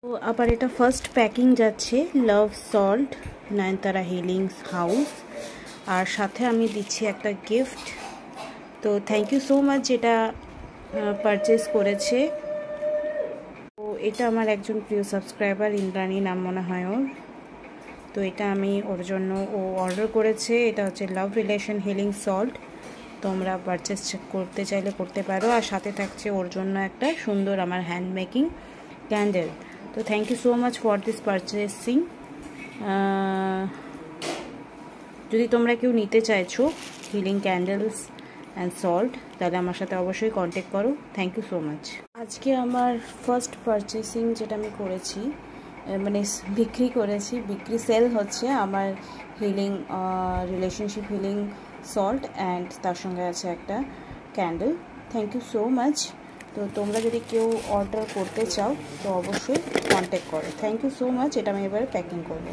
তো আবার এটা ফার্স্ট প্যাকিং যাচ্ছে লাভ সল্ট নয়নতারা হিলিংস হাউস, আর সাথে আমি দিচ্ছি একটা গিফট। তো থ্যাংক ইউ সো মাচ যেটা পারচেস করেছে। তো এটা আমার একজন প্রিয় সাবস্ক্রাইবার, ইন্দ্রাণী নাম মনে হয় ওর। তো এটা আমি ওর জন্য ও অর্ডার করেছে। এটা হচ্ছে লাভ রিলেশন হিলিং সল্ট, তোমরা পারচেস করতে চাইলে করতে পারো। আর সাথে থাকছে ওর জন্য একটা সুন্দর আমার হ্যান্ড মেকিং ক্যান্ডেল। তো thank you so much for this purchasing. যদি তোমরা কেউ নিতে চাইছো হিলিং ক্যান্ডেলস অ্যান্ড সল্ট, তাহলে আমার সাথে অবশ্যই কন্ট্যাক্ট করো। Thank you so much. আজকে আমার ফার্স্ট পারচেসিং যেটা আমি করেছি, মানে বিক্রি সেল হচ্ছে আমার healing relationship healing salt and তার সঙ্গে আছে একটা candle. Thank you so much. তো তোমরা যদি কেউ অর্ডার করতে চাও তো অবশ্যই কন্ট্যাক্ট করো। Thank you so much. এটা আমি এবারে প্যাকিং করবো।